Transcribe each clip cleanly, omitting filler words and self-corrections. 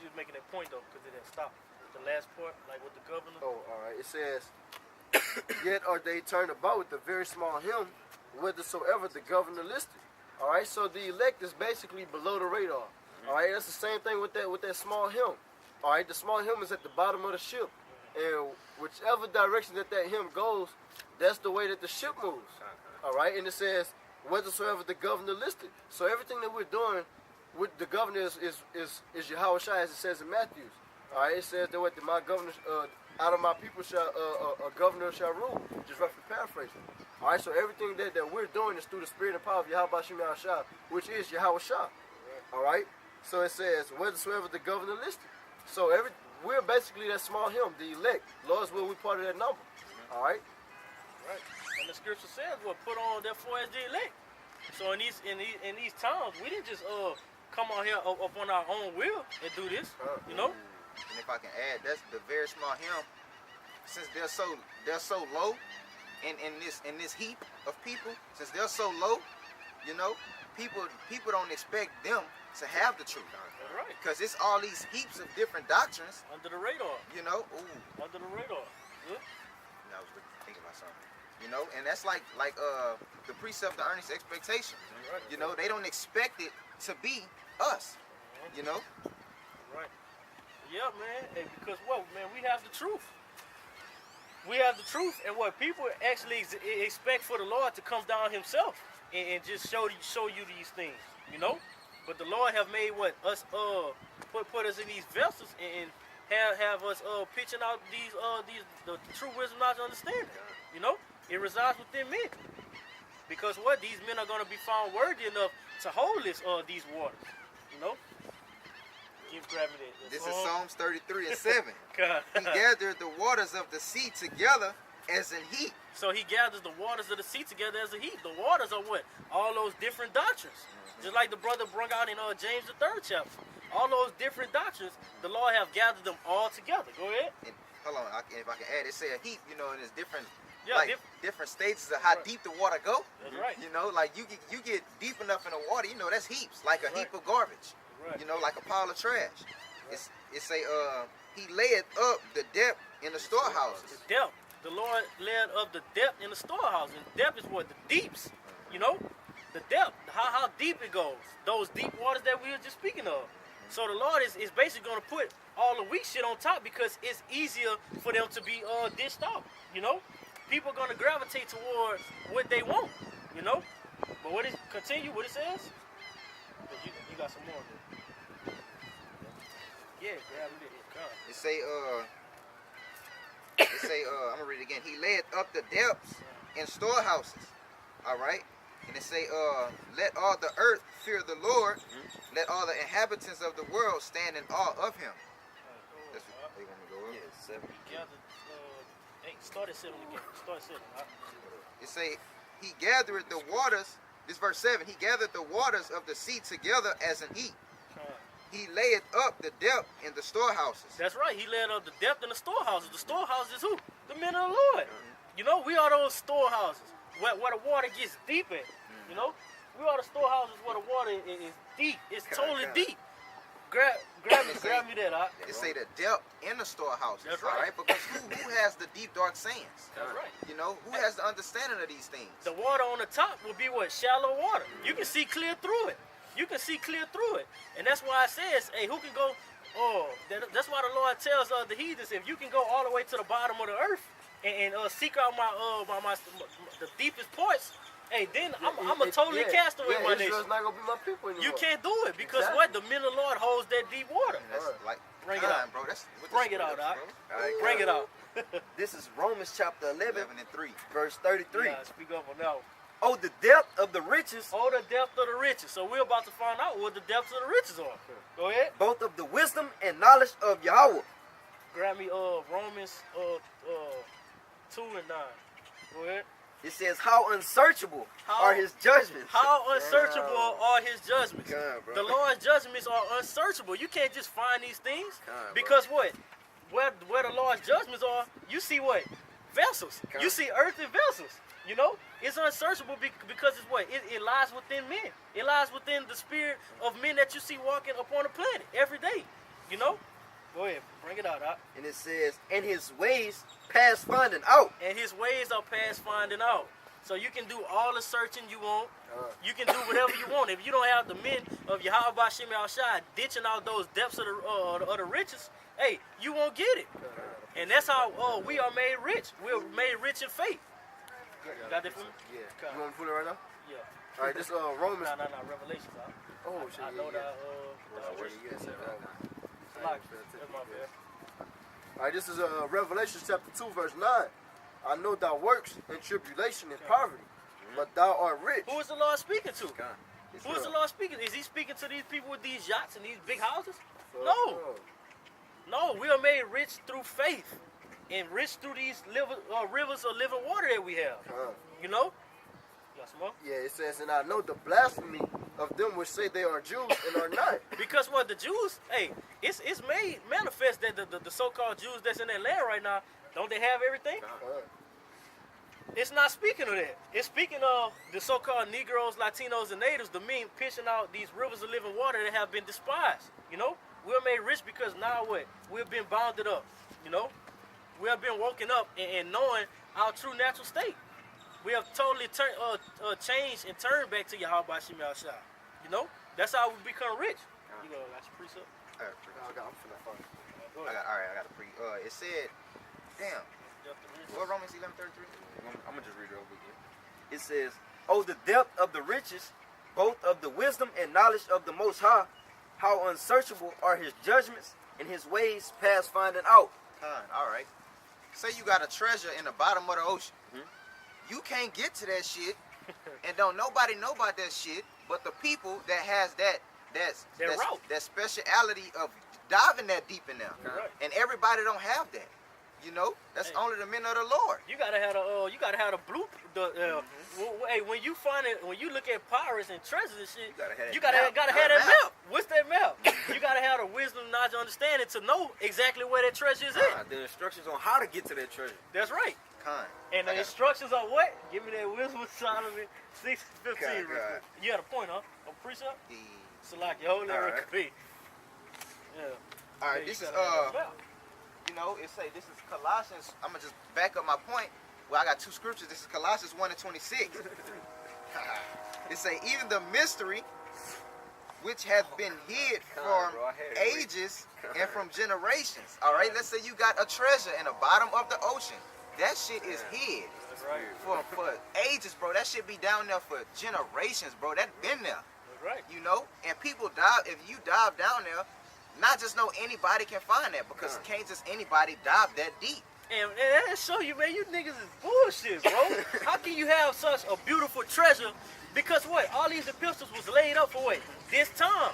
was making that point though, because it didn't stop. The last part, like with the governor. Oh, all right. It says, yet are they turned about with a very small hymn, whithersoever the governor listed. All right. So the elect is basically below the radar. All right. That's the same thing with that small hymn. All right. The small hymn is at the bottom of the ship, and whichever direction that hymn goes, that's the way that the ship moves. All right. And it says, whithersoever the governor listed. So everything that we're doing with the governor is Yahweh Shai, as it says in Matthew. All right, it says that my governor, out of my people shall a governor shall rule. Just roughly paraphrasing. All right, so everything that we're doing is through the spirit and power of Yahweh Shem Shai, which is Yahweh Shai. All right, so it says whithersoever the governor listed. So we're basically that small hymn, the elect. Lord's will, we part of that number. All right. Right. And the scripture says, "Well, put on therefore as the elect." So in these times, we didn't just come out here up on our own will and do this, you know. And if I can add, that's the very small hymn. Since they're so low in this heap of people, since they're so low, you know, people don't expect them to have the truth. That's right. Because it's all these heaps of different doctrines Under the radar. You know, ooh. Under the radar. Good. I was thinking about something. You know, and that's like the precept of earnest expectation. Right. You know, they don't expect it to be us. You know. Right. Yeah, man. And because man, we have the truth. We have the truth, and what people actually expect for the Lord to come down Himself and just show you these things. You know. But the Lord have made us put us in these vessels and have us pitching out the true wisdom, knowledge, and understanding. You know. It resides within men. Because these men are going to be found worthy enough to hold these waters. You know? Keep grabbing it. This is Psalms 33:7. God. He gathered the waters of the sea together as an heap. So He gathers the waters of the sea together as a heap. The waters are what? All those different doctrines. Just like the brother brought out in James the 3rd chapter. All those different doctrines, the Lord have gathered them all together. Go ahead. And, hold on, if I can add, it say a heap, you know, and it's different. Yeah, different stages of how deep the water go. That's right. You know, like you get deep enough in the water, you know, that's heaps, like a heap of garbage. Right. You know, like a pile of trash. Right. It say He laid up the depth in the storehouses. The depth. The Lord laid up the depth in the storehouse. And depth is what? The deeps. You know? The depth. How deep it goes. Those deep waters that we were just speaking of. So the Lord is basically going to put all the weak shit on top because it's easier for them to be dished out. You know? People are going to gravitate towards what they want, you know? But continue what it says? You got some more there. Yeah, grab it. It say, I'm going to read it again. He laid up the depths in storehouses, all right? And it say, let all the earth fear the Lord. Let all the inhabitants of the world stand in awe of Him. That's what they want to go up. Yeah, 7. Start at 7 again. Start at 7. It say, He gathered the waters, this verse 7, He gathered the waters of the sea together as an heap. He laid up the depth in the storehouses. That's right. He laid up the depth in the storehouses. The storehouses is who? The men of the Lord. You know, we are those storehouses where the water gets deep in. You know, we are the storehouses where the water is deep. It's totally deep. Grab me that. It say the depth in the storehouses. That's right. right. Because who has the deep dark sands? That's right. You know, who has the understanding of these things? The water on the top will be what? Shallow water. You can see clear through it. You can see clear through it. And that's why it says, hey, who can go? That's why the Lord tells the heathens, if you can go all the way to the bottom of the earth and seek out the deepest parts, hey, then I'm a totally castaway my nation. Israel's not gonna be my people anymore. You can't do it because what? The men of the Lord holds that deep water. That's like Bring it out, bro. Bring it out, Doc. Bring it out. This is Romans chapter 11 and 3, verse 33. Yeah, speak up on that one. Oh, the depth of the riches. Oh, the depth of the riches. So we're about to find out what the depths of the riches are. Go ahead. Both of the wisdom and knowledge of Yahweh. Grab me Romans 2 and 9. Go ahead. It says, how unsearchable are His judgments. How unsearchable are His judgments. God, the Lord's judgments are unsearchable. You can't just find these things. God, because what? Where the Lord's judgments are, you see what? Vessels. God. You see earthen vessels. You know? It's unsearchable because it's what? It lies within men. It lies within the spirit of men that you see walking upon the planet every day. You know? it out, Doc. And it says, and his ways past finding out. And his ways are past finding out. So you can do all the searching you want. Uh. You can do whatever you want. If you don't have the men of Yahweh Shem Shai ditching out those depths of the riches, hey, you won't get it. And that's how we are made rich. We're made rich in faith. You got that for me? Yeah. Okay. You want me to put it right now? Yeah. All right, this Romans. No, Revelations. Oh, shit. I know that. That's my bad. All right, this is Revelation chapter 2, verse 9. I know thy works in tribulation and poverty, but thou art rich. Who is the Lord speaking to? It's Who is the real. Lord speaking? Is he speaking to these people with these yachts and these big houses? So, No. No, we are made rich through faith and rich through these rivers of living water that we have. You know? You got some more? Yeah, it says, and I know the blasphemy of them which say they are Jews and are not. Because what the Jews, hey, it's made manifest that the so-called Jews that's in that land right now, don't they have everything? It's not speaking of that. It's speaking of the so-called Negroes, Latinos, and natives, the mean pitching out these rivers of living water that have been despised. You know? We're made rich because now what? We've been bounded up. You know? We have been woken up and knowing our true natural state. We have totally changed and turned back to Yahweh Shem Shai. You know? That's how we become rich. You go, got your precept? All right, I got a pre. It said, damn. What Romans 11:33? I'm gonna just read it over again. It says, "Oh, the depth of the riches, both of the wisdom and knowledge of the Most High, how unsearchable are His judgments and His ways past finding out." All right. Say you got a treasure in the bottom of the ocean. You can't get to that shit, and don't nobody know about that shit, but the people that has that route. that speciality of diving that deep in there, Right. and everybody don't have that. You know, that's only the men of the Lord. You gotta have the blue. Hey, when you find it, when you look at pirates and treasures and shit, you gotta have that map. What's that map? You gotta have the wisdom, knowledge, and understanding to know exactly where that treasure is at. The instructions on how to get to that treasure. That's right. And the I got- instructions are what? Give me that wisdom of Solomon 6:15. God. You had a point, huh? A precept? Yeah. Select your whole All right. could Yeah. All right, Yeah, this you is gotta have that map. you know, it say this is Colossians. I'm gonna just back up my point. Well, I got two scriptures. This is Colossians 1:26. It say, even the mystery which hath been hid from bro, I had it. ages and from generations. All right, let's say you got a treasure in the bottom of the ocean. That shit is hid That's right. for ages, bro. That shit be down there for generations, bro. That been there, That's right. you know. And people dive. If you dive down there, not just know anybody can find that, because can't just anybody dive that deep. And that show you, man, you niggas is bullshit, bro. How can you have such a beautiful treasure? Because what? All these epistles was laid up for what? This time.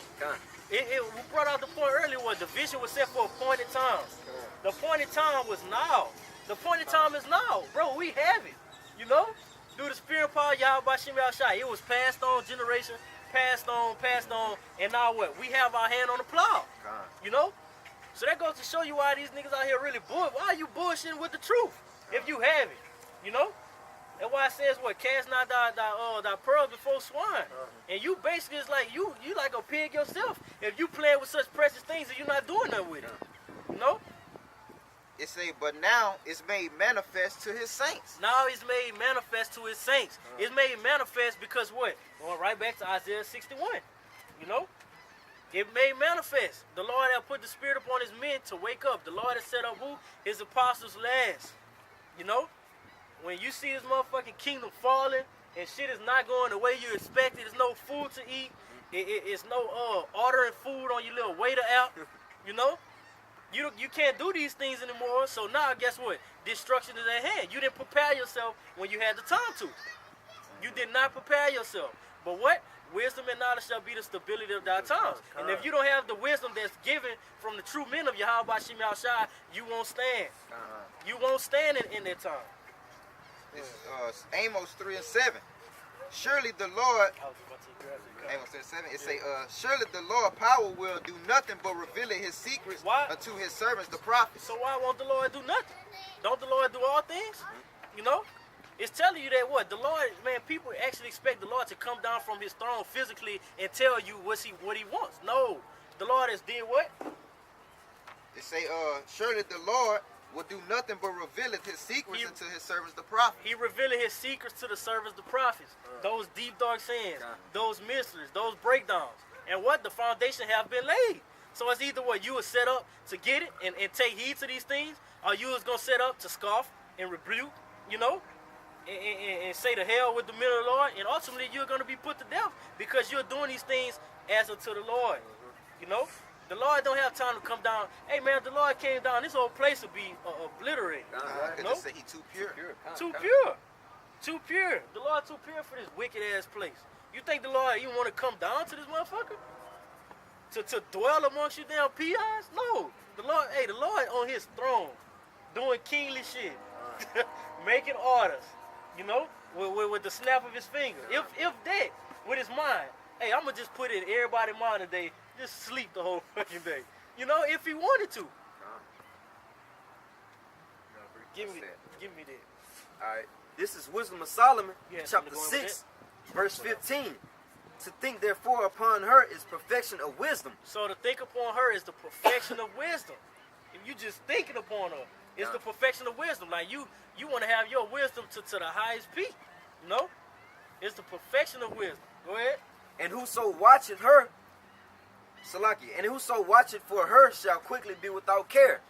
It brought out the point earlier where the vision was set for appointed times. The appointed time was now. The appointed time is now. Bro, we have it. You know? Through the spirit and power of Yahweh Shem Shai. It was passed on generation, passed on, and now what? We have our hand on the plow. You know? So that goes to show you why these niggas out here really bull. Why are you bullshitting with the truth? If you have it. You know? That's why it says what? Cast not thy pearls before swine. And you basically is like you like a pig yourself. If you playing with such precious things and you're not doing nothing with it. You know? It say, but now it's made manifest to his saints. Now it's made manifest to his saints. It's made manifest because what? Going right back to Isaiah 61. You know? It made manifest. The Lord has put the spirit upon his men to wake up. The Lord has set up who? His apostles last. You know? When you see this motherfucking kingdom falling and shit is not going the way you expected, there's no food to eat. It's no ordering food on your little waiter app. You know? You can't do these things anymore. So now guess what? Destruction is at hand. You didn't prepare yourself when you had the time to. You did not prepare yourself. But what? Wisdom and knowledge shall be the stability of thy times. And if you don't have the wisdom that's given from the true men of Yahweh Shem Shai, you won't stand. You won't stand in that time. This is Amos 3:7. Surely the Lord, I was about to grab it. Amos 3:7, it say, surely the Lord power will do nothing but reveal his secrets Why? unto his servants, the prophets. So why won't the Lord do nothing? Don't the Lord do all things? You know? It's telling you that what? The Lord, man, people actually expect the Lord to come down from his throne physically and tell you what he wants. No. The Lord has did what? It say, surely the Lord will do nothing but revealeth his secrets unto his servants the prophets. He revealing his secrets to the servants, the prophets. Those deep dark sayings, those mysteries, those breakdowns. And what? The foundation have been laid. So it's either what you was set up to get it and take heed to these things, or you was going to set up to scoff and rebuke, you know, and say to hell with the men of the Lord. And ultimately you're going to be put to death because you're doing these things as unto the Lord. You know? The Lord don't have time to come down. Hey man, if the Lord came down, this whole place would be obliterated. Because No? they say he too pure. Too pure. Too pure. The Lord too pure for this wicked ass place. You think the Lord even want to come down to this motherfucker? To dwell amongst you damn peons? No. The Lord, hey, the Lord on his throne, doing kingly shit. Making orders. You know? With the snap of his finger. If that, with his mind, hey, I'm gonna just put it in everybody's mind today. Just sleep the whole fucking day. You know, if he wanted to. Give me that. All right. This is Wisdom of Solomon, Yeah, chapter something to go with 6, verse 15. To think therefore upon her is perfection of wisdom. So to think upon her is the perfection of wisdom. If you just thinking upon her, it's the perfection of wisdom. Like you want to have your wisdom to the highest peak. You know? It's the perfection of wisdom. Go ahead. And whoso watcheth her, Salaki, and whoso watcheth for her shall quickly be without care.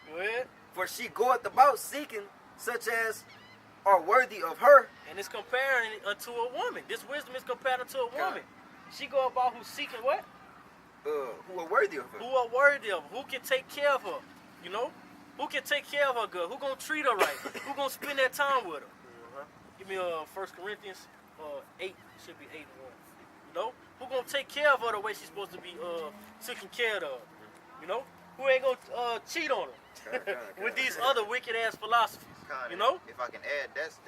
Go ahead. For she goeth about seeking such as are worthy of her. And it's comparing it unto a woman. This wisdom is compared unto a woman. She go about who's seeking what? Who are worthy of her. Who are worthy of her. Who can take care of her. You know? Who can take care of her good? Who gonna treat her right? Who gonna spend that time with her? Give me 1 Corinthians 8. Should be 8:1. You know? Who gonna take care of her the way she's supposed to be taken care of? You know? Who ain't gonna cheat on her with these other wicked ass philosophies? You know? If I can add, that's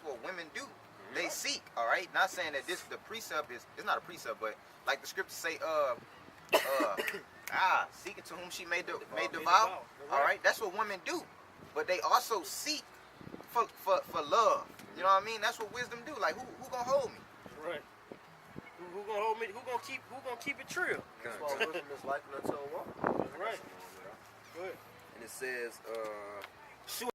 what women do. They seek, all right? Not saying that the precept it's not a precept, but like the scriptures say, seeking to whom she may devour. All right, that's what women do. But they also seek for love. You know what I mean? That's what wisdom do. Like who gonna hold me? Right. Who gonna hold me? Who gonna keep it true? That's why wisdom is likened unto a woman. Right. Good. And it says,